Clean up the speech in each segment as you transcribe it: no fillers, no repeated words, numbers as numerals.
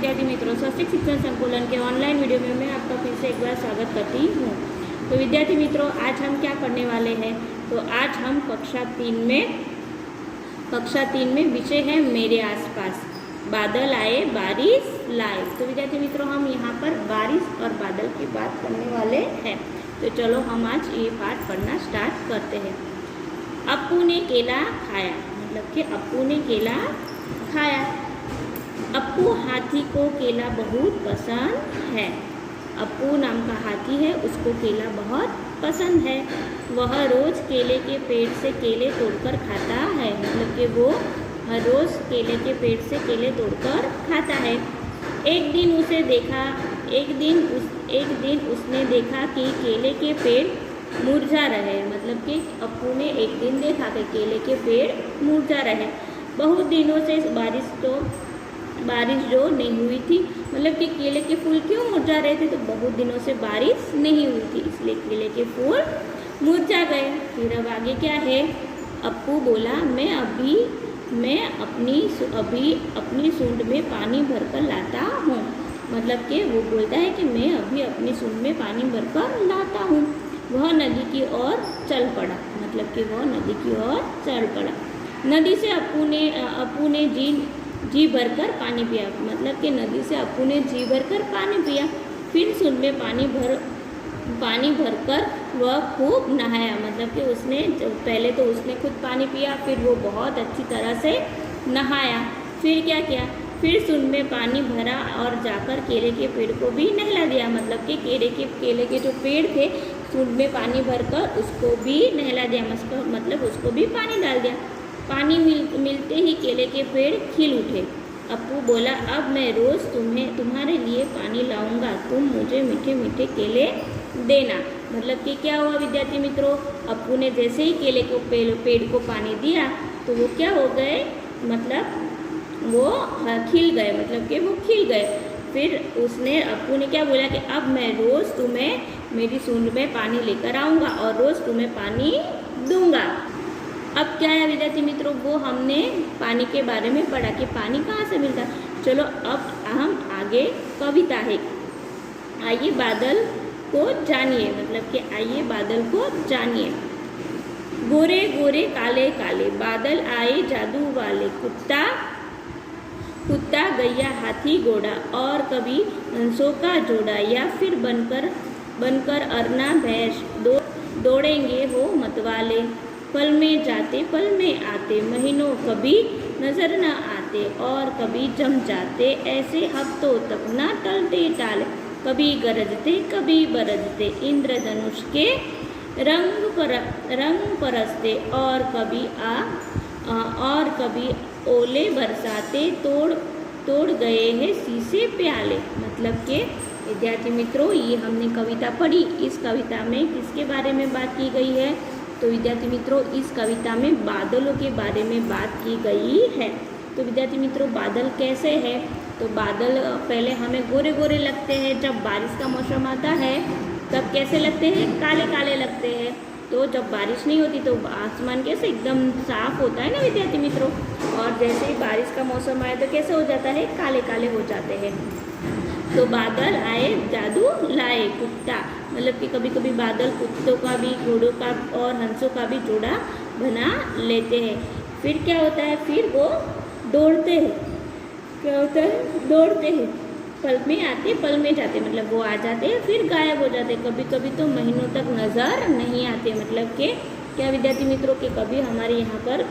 विद्यार्थी मित्रों, स्वस्तिक शिक्षण संकुलन के ऑनलाइन वीडियो में मैं आपका फिर से एक बार स्वागत करती हूँ। तो विद्यार्थी मित्रों, आज हम क्या पढ़ने वाले हैं? तो आज हम कक्षा तीन में विषय है मेरे आसपास, बादल आए बारिश लाए। तो विद्यार्थी मित्रों, हम यहाँ पर बारिश और बादल की बात करने वाले हैं। तो चलो हम आज ये पाठ पढ़ना स्टार्ट करते हैं। अप्पू ने केला खाया, मतलब कि अप्पू ने केला खाया। अप्पू हाथी को केला बहुत पसंद है। अप्पू नाम का हाथी है, उसको केला बहुत पसंद है। वह रोज़ केले के पेड़ से केले तोड़कर खाता है, मतलब कि वो हर रोज़ केले के पेड़ से केले तोड़कर खाता है। एक दिन उसने देखा कि केले के पेड़ मुरझा रहे, मतलब कि अप्पू ने एक दिन देखा कि केले के पेड़ मुरझा रहे। बहुत दिनों से बारिश जो नहीं हुई थी, मतलब कि केले के फूल क्यों मुरझा रहे थे? तो बहुत दिनों से बारिश नहीं हुई थी, इसलिए केले के फूल मुरझा गए। फिर अब आगे क्या है? अप्पू बोला, मैं अपनी सूंड में पानी भरकर लाता हूँ, मतलब कि वो बोलता है कि मैं अभी अपनी सूंड में पानी भरकर लाता हूँ। वह नदी की ओर चल पड़ा, मतलब कि वह नदी की ओर चल पड़ा। नदी से अप्पू ने जी भरकर पानी पिया, मतलब कि नदी से अप्पू ने जी भरकर पानी पिया। फिर सूंड में पानी भरकर वह खूब नहाया, मतलब कि पहले तो उसने खुद पानी पिया, फिर वो बहुत अच्छी तरह से नहाया। फिर क्या किया? फिर सूंड में पानी भरा और जाकर केले के पेड़ को भी नहला दिया, मतलब कि केले के जो पेड़ थे, सूंड में पानी भरकर उसको भी नहला दिया, मतलब उसको भी पानी डाल दिया। पानी मिलते ही केले के पेड़ खिल उठे। अप्पू बोला, अब मैं रोज़ तुम्हारे लिए पानी लाऊंगा, तुम मुझे मीठे मीठे केले देना। मतलब कि क्या हुआ विद्यार्थी मित्रों? अप्पू ने जैसे ही केले को पेड़ को पानी दिया तो वो क्या हो गए? मतलब वो खिल गए, मतलब कि वो खिल गए। फिर अप्पू ने क्या बोला कि अब मैं रोज़ तुम्हें मेरी सूंड में पानी लेकर आऊँगा और रोज़ तुम्हें पानी दूंगा। अब क्या है विद्यार्थी मित्रों, वो हमने पानी के बारे में पढ़ा कि पानी कहाँ से मिलता। चलो अब हम आगे कविता है, आइए बादल को जानिए, मतलब कि आइए बादल को जानिए। गोरे गोरे काले काले बादल आए जादू वाले, कुत्ता गैया हाथी घोड़ा और कभी हंसों का जोड़ा, या फिर बनकर अरना भैंस दौड़ेंगे हो मतवाले। पल में जाते पल में आते, महीनों कभी नजर न आते और कभी जम जाते, ऐसे हफ्तों तक न टलते टाले। कभी गरजते कभी बरसते, इंद्रधनुष के रंग परसते और कभी ओले बरसाते, तोड़ गए हैं शीशे प्याले। मतलब के विद्यार्थी मित्रों, ये हमने कविता पढ़ी। इस कविता में किसके बारे में बात की गई है? तो विद्यार्थी मित्रों, इस कविता में बादलों के बारे में बात की गई है। तो विद्यार्थी मित्रों, बादल कैसे है? तो बादल पहले हमें गोरे गोरे लगते हैं, जब बारिश का मौसम आता है तब कैसे लगते हैं? काले काले लगते हैं। तो जब बारिश नहीं होती तो आसमान कैसे एकदम साफ होता है ना विद्यार्थी मित्रों, और जैसे ही बारिश का मौसम आए तो कैसे हो जाता है? काले काले हो जाते हैं। तो बादल आए जादू लाए, कुत्ता, मतलब कि कभी कभी बादल कुत्तों का भी, घोड़ों का और हंसों का भी जोड़ा बना लेते हैं। फिर क्या होता है? फिर वो दौड़ते हैं। क्या होता है? दौड़ते हैं। पल में आते पल में जाते, मतलब वो आ जाते हैं फिर गायब हो जाते। कभी कभी तो महीनों तक नज़र नहीं आते, मतलब कि क्या विद्यार्थी मित्रों के कभी हमारे यहाँ पर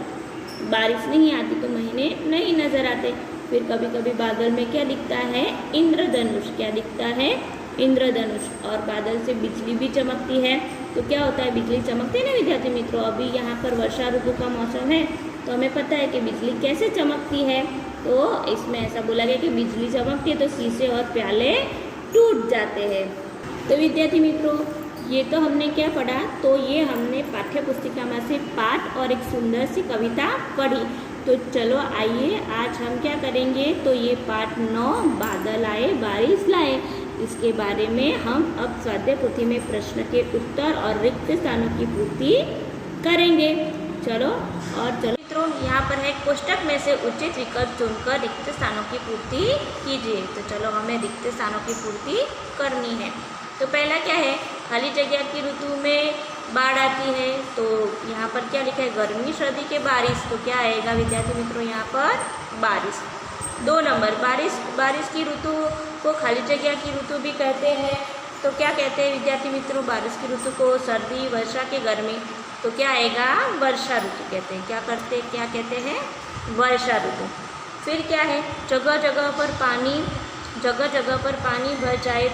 बारिश नहीं आती तो महीने नहीं नज़र आते। फिर कभी कभी बादल में क्या दिखता है? इंद्रधनुष। क्या दिखता है? इंद्रधनुष। और बादल से बिजली भी चमकती है। तो क्या होता है? बिजली चमकती है ना विद्यार्थी मित्रों। अभी यहाँ पर वर्षा ऋतु का मौसम है तो हमें पता है कि बिजली कैसे चमकती है। तो इसमें ऐसा बोला गया कि बिजली चमकती है तो शीशे और प्याले टूट जाते हैं। तो विद्यार्थी मित्रों, ये तो हमने क्या पढ़ा? तो ये हमने पाठ्य पुस्तिका में से पाठ और एक सुंदर सी कविता पढ़ी। तो चलो आइए आज हम क्या करेंगे? तो ये पाठ 9 बादल आए बारिश लाए, इसके बारे में हम अब स्वाध्याय पोथी में प्रश्न के उत्तर और रिक्त स्थानों की पूर्ति करेंगे। चलो मित्रों, यहाँ पर है कोष्टक में से उचित विकल्प चुनकर रिक्त स्थानों की पूर्ति कीजिए। तो चलो हमें रिक्त स्थानों की पूर्ति करनी है। तो पहला क्या है, खाली जगह की ऋतु में बाढ़ आती है। तो यहाँ पर क्या लिखा है, गर्मी सर्दी के बारिश। तो क्या आएगा विद्यार्थी मित्रों यहाँ पर बारिश। 2 नंबर, बारिश की ऋतु को खाली जगह की ऋतु भी कहते हैं। तो क्या कहते हैं विद्यार्थी मित्रों, बारिश की ऋतु को सर्दी, वर्षा के गर्मी। तो क्या आएगा, वर्षा ऋतु कहते हैं। क्या कहते हैं, वर्षा ऋतु। फिर क्या है, जगह जगह पर पानी भर जाए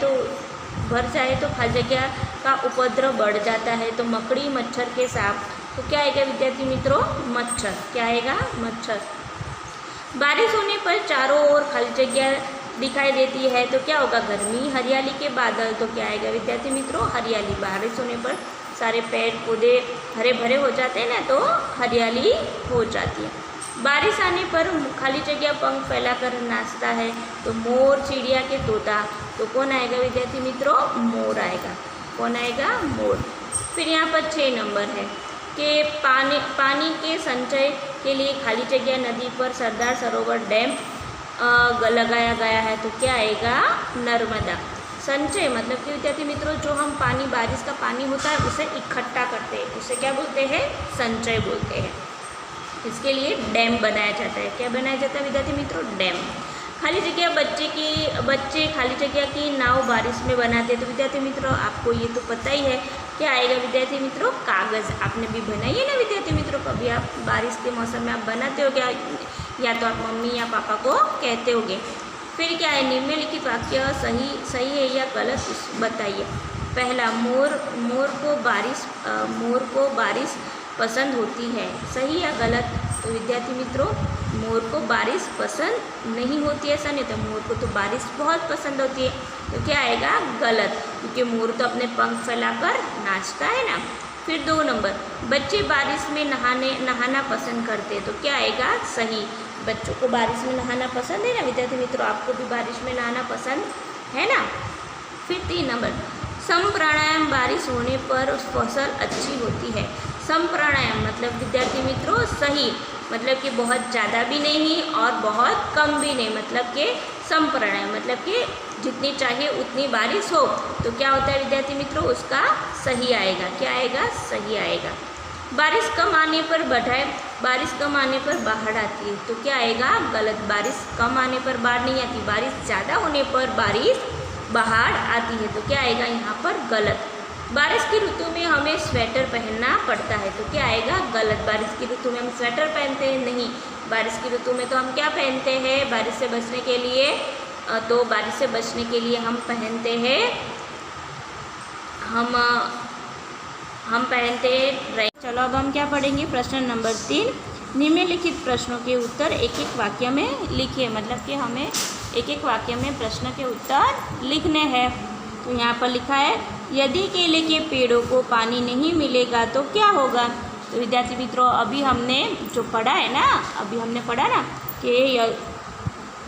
तो खाली जगह का उपद्रव बढ़ जाता है। तो मकड़ी, मच्छर के सांप। तो क्या आएगा विद्यार्थी मित्रों, मच्छर। क्या आएगा, मच्छर। बारिश होने पर चारों ओर खाली जगह दिखाई देती है। तो क्या होगा, गर्मी, हरियाली के बादल। तो क्या आएगा विद्यार्थी मित्रों, हरियाली। बारिश होने पर सारे पेड़ पौधे हरे भरे हो जाते हैं ना, तो हरियाली हो जाती है। बारिश आने पर खाली जगह पंख फैलाकर नाचता है। तो मोर, चिड़िया के तोता। तो कौन आएगा विद्यार्थी मित्रों, मोर आएगा। कौन आएगा, मोर। फिर यहाँ पर 6 नंबर है कि पानी के संचय के लिए खाली जगह नदी पर सरदार सरोवर डैम लगाया गया है। तो क्या आएगा, नर्मदा। संचय मतलब कि विद्यार्थी मित्रों, जो हम पानी, बारिश का पानी होता है उसे इकट्ठा करते हैं, उसे क्या बोलते हैं, संचय बोलते हैं। इसके लिए डैम बनाया जाता है। क्या बनाया जाता है विद्यार्थी मित्रों, डैम। खाली जगह बच्चे खाली जगह की नाव बारिश में बनाते हैं। तो विद्यार्थी मित्रों आपको ये तो पता ही है। क्या आएगा विद्यार्थी मित्रों, कागज़। आपने भी बनाई है ना विद्यार्थी मित्रों, कभी आप बारिश के मौसम में आप बनाते हो क्या, या तो आप मम्मी या पापा को कहते होगे। फिर क्या है, निम्नलिखित वाक्य सही है या गलत बताइए। पहला, मोर को बारिश पसंद होती है। सही या गलत। तो विद्यार्थी मित्रों, मोर को बारिश पसंद नहीं होती है, ऐसा नहीं। तो मोर को तो बारिश बहुत पसंद होती है। तो क्या आएगा, गलत, क्योंकि मोर तो अपने पंख फैलाकर नाचता है ना। फिर 2 नंबर, बच्चे बारिश में नहाना पसंद करते हैं। तो क्या आएगा, सही। बच्चों को बारिश में नहाना पसंद है ना विद्यार्थी मित्रों, आपको भी बारिश में नहाना पसंद है ना। फिर 3 नंबर, सम प्राणायाम, बारिश होने पर फसल अच्छी होती है। सम प्राणायाम मतलब विद्यार्थी मित्रों सही, मतलब कि बहुत ज़्यादा भी नहीं और बहुत कम भी नहीं, मतलब कि सम प्राणायाम मतलब कि जितनी चाहिए उतनी बारिश हो। तो क्या होता है विद्यार्थी मित्रों, उसका सही आएगा। क्या आएगा, सही आएगा। बारिश कम आने पर बाढ़ आती है। तो क्या आएगा, गलत। बारिश कम आने पर बाढ़ नहीं आती, बारिश ज़्यादा होने पर बाढ़ आती है। तो क्या आएगा यहाँ पर, गलत। बारिश की ऋतु में हमें स्वेटर पहनना पड़ता है। तो क्या आएगा, गलत। बारिश की ऋतु में हम स्वेटर पहनते हैं नहीं, बारिश की ऋतु में तो हम क्या पहनते हैं, बारिश से बचने के लिए, तो बारिश से बचने के लिए हम पहनते हैं चलो अब हम क्या पढ़ेंगे, प्रश्न नंबर 3। निम्नलिखित प्रश्नों के उत्तर एक एक वाक्य में लिखिए। मतलब कि हमें एक एक वाक्य में प्रश्न के उत्तर लिखने हैं। तो यहाँ पर लिखा है, यदि केले के पेड़ों को पानी नहीं मिलेगा तो क्या होगा। तो विद्यार्थी मित्रों अभी हमने जो पढ़ा है ना, कि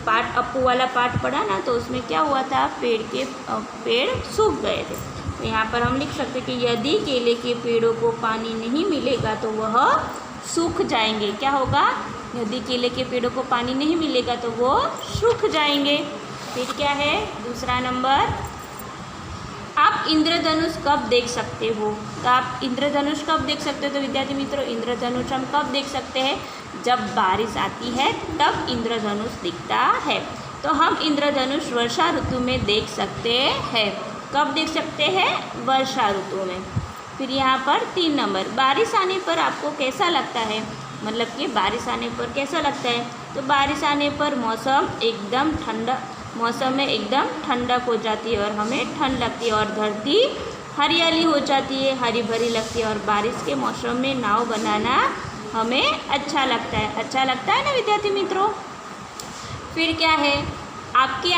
पाठ अप्पू वाला पाठ पढ़ा ना, तो उसमें क्या हुआ था, पेड़ सूख गए थे। तो यहाँ पर हम लिख सकते कि यदि केले के पेड़ों को पानी नहीं मिलेगा तो वह सूख जाएंगे। क्या होगा, यदि केले के पेड़ों को पानी नहीं मिलेगा तो वो सूख जाएंगे। फिर क्या है, दूसरा नंबर, आप इंद्रधनुष कब देख सकते हो। तो आप इंद्रधनुष कब देख सकते हो। तो विद्यार्थी मित्रों इंद्रधनुष हम कब देख सकते हैं, जब बारिश आती है तब इंद्रधनुष दिखता है। तो हम इंद्रधनुष वर्षा ऋतु में देख सकते हैं। कब देख सकते हैं, वर्षा ऋतु में। फिर यहाँ पर 3 नंबर, बारिश आने पर आपको कैसा लगता है। मतलब कि बारिश आने पर कैसा लगता है। तो बारिश आने पर मौसम में एकदम ठंडक हो जाती है और हमें ठंड लगती है और धरती हरियाली हो जाती है, हरी भरी लगती है। और बारिश के मौसम में नाव बनाना हमें अच्छा लगता है ना विद्यार्थी मित्रों। फिर क्या है, आपके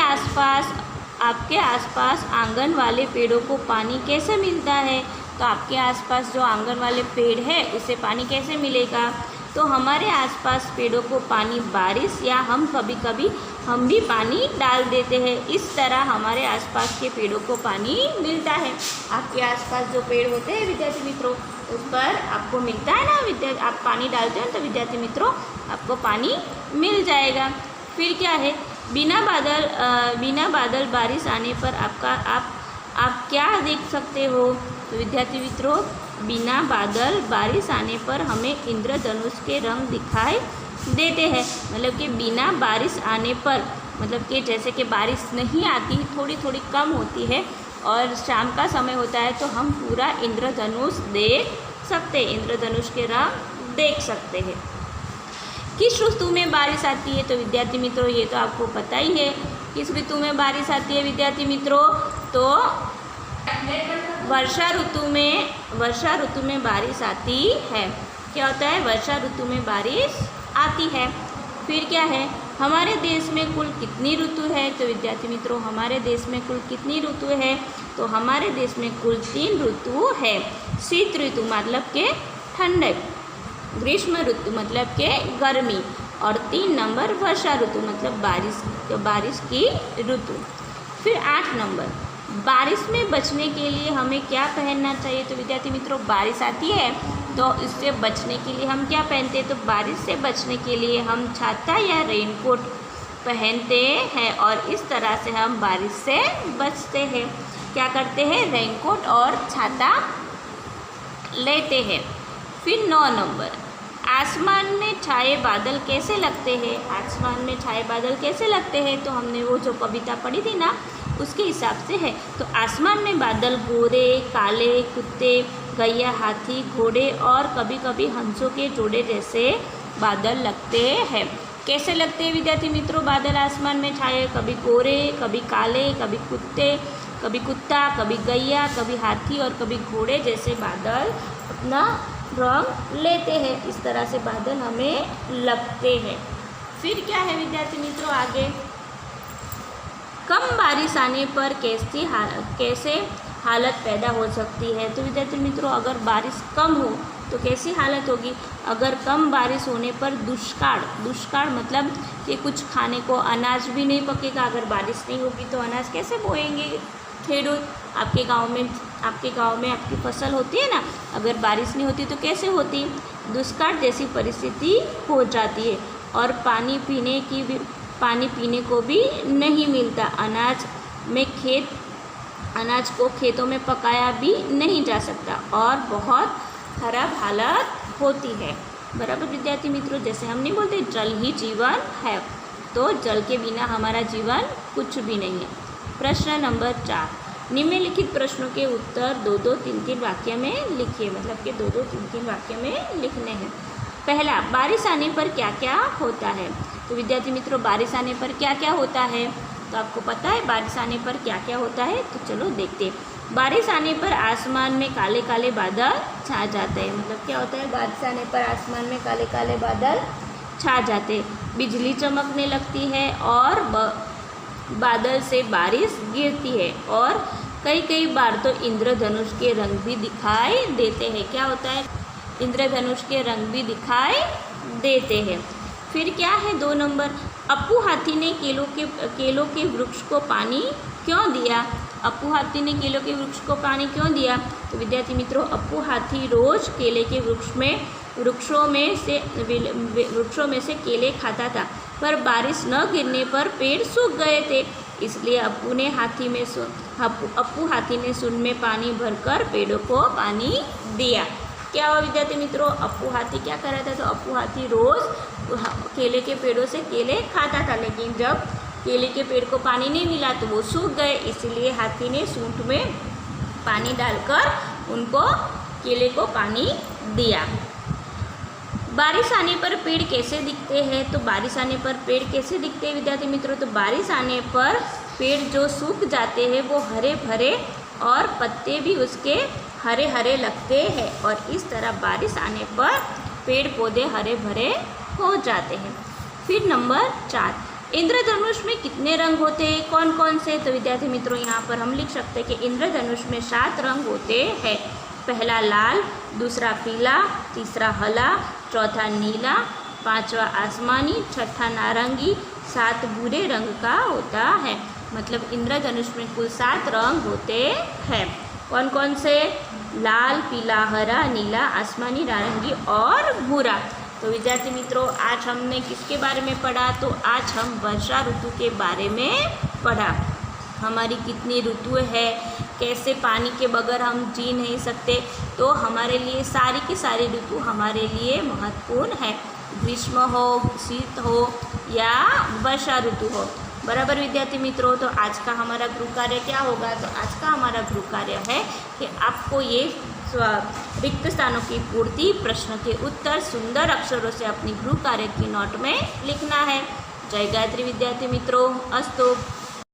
आसपास आंगन वाले पेड़ों को पानी कैसे मिलता है। तो आपके आसपास जो आंगन वाले पेड़ है उसे पानी कैसे मिलेगा। तो हमारे आसपास पेड़ों को पानी बारिश या हम कभी कभी हम भी पानी डाल देते हैं। इस तरह हमारे आसपास के पेड़ों को पानी मिलता है। आपके आसपास जो पेड़ होते हैं विद्यार्थी मित्रों, उस पर आपको मिलता है ना, आप पानी डालते हो तो विद्यार्थी मित्रों आपको पानी मिल जाएगा। फिर क्या है, बिना बादल बारिश आने पर आप क्या देख सकते हो? तो विद्यार्थी मित्रों, बिना बादल बारिश आने पर हमें इंद्रधनुष के रंग दिखाई देते हैं। मतलब कि बिना बारिश आने पर, मतलब कि जैसे कि बारिश नहीं आती, थोड़ी थोड़ी कम होती है और शाम का समय होता है तो हम पूरा इंद्रधनुष देख सकते हैं, इंद्रधनुष के रंग देख सकते हैं। किस ऋतु में बारिश आती है? तो विद्यार्थी मित्रों ये तो आपको पता ही है, किस ऋतु में बारिश आती है विद्यार्थी मित्रों? तो वर्षा ऋतु में बारिश आती है। क्या होता है? वर्षा ऋतु में बारिश आती है। फिर क्या है, हमारे देश में कुल कितनी ऋतु है? तो विद्यार्थी मित्रों हमारे देश में कुल कितनी ऋतु है? तो हमारे देश में कुल 3 ऋतु है। शीत ऋतु मतलब के ठंडक, ग्रीष्म ऋतु मतलब के गर्मी, और 3 नंबर वर्षा ऋतु मतलब बारिश की ऋतु। फिर 8 नंबर, बारिश में बचने के लिए हमें क्या पहनना चाहिए? तो विद्यार्थी मित्रों बारिश आती है तो इससे बचने के लिए हम क्या पहनते हैं? तो बारिश से बचने के लिए हम छाता या रेनकोट पहनते हैं और इस तरह से हम बारिश से बचते हैं। क्या करते हैं? रेनकोट और छाता लेते हैं। फिर 9 नंबर, आसमान में छाए बादल कैसे लगते हैं? आसमान में छाए बादल कैसे लगते हैं? तो हमने वो जो कविता पढ़ी थी ना, उसके हिसाब से है। तो आसमान में बादल गोरे, काले, कुत्ते, गैया, हाथी, घोड़े और कभी कभी हंसों के जोड़े जैसे बादल लगते हैं। कैसे लगते हैं विद्यार्थी मित्रों बादल आसमान में छाए? कभी गोरे, कभी काले, कभी कुत्ता, कभी गैया, कभी हाथी और कभी घोड़े जैसे बादल अपना रंग लेते हैं। इस तरह से बादल हमें लगते हैं। फिर क्या है विद्यार्थी मित्रों आगे, कम बारिश आने पर कैसे हालत पैदा हो सकती है? तो विद्यार्थी मित्रों अगर बारिश कम हो तो कैसी हालत होगी? अगर कम बारिश होने पर दुष्काल मतलब कि कुछ खाने को अनाज भी नहीं पकेगा। अगर बारिश नहीं होगी तो अनाज कैसे बोएंगे खेडूत? आपके गांव में आपकी फसल होती है ना, अगर बारिश नहीं होती तो कैसे होती? दुष्काल जैसी परिस्थिति हो जाती है और पानी पीने को भी नहीं मिलता। अनाज को खेतों में पकाया भी नहीं जा सकता और बहुत खराब हालत होती है। बराबर विद्यार्थी मित्रों, जैसे हम नहीं बोलते जल ही जीवन है, तो जल के बिना हमारा जीवन कुछ भी नहीं है। प्रश्न नंबर 4, निम्नलिखित प्रश्नों के उत्तर 2-2, 3-3 वाक्य में लिखिए। मतलब कि 2-2, 3-3 वाक्य में लिखने हैं। पहला, बारिश आने पर क्या क्या होता है? तो विद्यार्थी मित्रों बारिश आने पर क्या क्या होता है? तो आपको पता है बारिश आने पर क्या क्या होता है? तो चलो देखते हैं। बारिश आने पर आसमान में काले काले बादल छा जाते हैं। मतलब क्या होता है? बारिश आने पर आसमान में काले काले बादल छा जाते हैं, बिजली चमकने लगती है और बादल से बारिश गिरती है और कई बार तो इंद्रधनुष के रंग भी दिखाई देते हैं। क्या होता है? इंद्रधनुष के रंग भी दिखाई देते हैं। फिर क्या है 2 नंबर, अप्पू हाथी ने केलों के वृक्ष को पानी क्यों दिया? अप्पू हाथी ने केलों के वृक्ष को पानी क्यों दिया? तो विद्यार्थी मित्रों अप्पू हाथी रोज केले के वृक्षों में से केले खाता था, पर बारिश न गिरने पर पेड़ सूख गए थे। इसलिए अप्पू हाथी ने सुन में पानी भरकर पेड़ों को पानी दिया। क्या हुआ विद्यार्थी मित्रों? अप्पू हाथी क्या कर रहा था? तो अप्पू हाथी रोज केले के पेड़ों से केले खाता था, लेकिन जब केले के पेड़ को पानी नहीं मिला तो वो सूख गए। इसलिए हाथी ने सूंठ में पानी डालकर उनको केले को पानी दिया। बारिश आने पर पेड़ कैसे दिखते हैं? तो बारिश आने पर पेड़ कैसे दिखते हैं विद्यार्थी मित्रों? तो बारिश आने पर पेड़ जो सूख जाते हैं वो हरे भरे और पत्ते भी उसके हरे हरे लगते हैं और इस तरह बारिश आने पर पेड़ पौधे हरे भरे हो जाते हैं। फिर नंबर 4, इंद्रधनुष में कितने रंग होते हैं? कौन कौन से? तो विद्यार्थी मित्रों यहाँ पर हम लिख सकते हैं कि इंद्रधनुष में 7 रंग होते हैं। पहला लाल, दूसरा पीला, तीसरा हला, चौथा नीला, पांचवा आसमानी, छठा नारंगी, 7 भूरे रंग का होता है। मतलब इंद्रधनुष में कुल 7 रंग होते हैं। कौन कौन से? लाल, पीला, हरा, नीला, आसमानी, नारंगी और भूरा। तो विद्यार्थी मित्रों, आज हमने किसके बारे में पढ़ा? तो आज हम वर्षा ऋतु के बारे में पढ़ा। हमारी कितनी ऋतुएं हैं, कैसे पानी के बगैर हम जी नहीं सकते। तो हमारे लिए सारी की सारी ऋतु हमारे लिए महत्वपूर्ण है, ग्रीष्म हो, शीत हो या वर्षा ऋतु हो। बराबर विद्यार्थी मित्रों, तो आज का हमारा गृह कार्य क्या होगा? तो आज का हमारा गृह कार्य है कि आपको ये रिक्त स्थानों की पूर्ति, प्रश्न के उत्तर सुंदर अक्षरों से अपनी गृह कार्य की नोट में लिखना है। जय गायत्री विद्यार्थी मित्रों, अस्तु।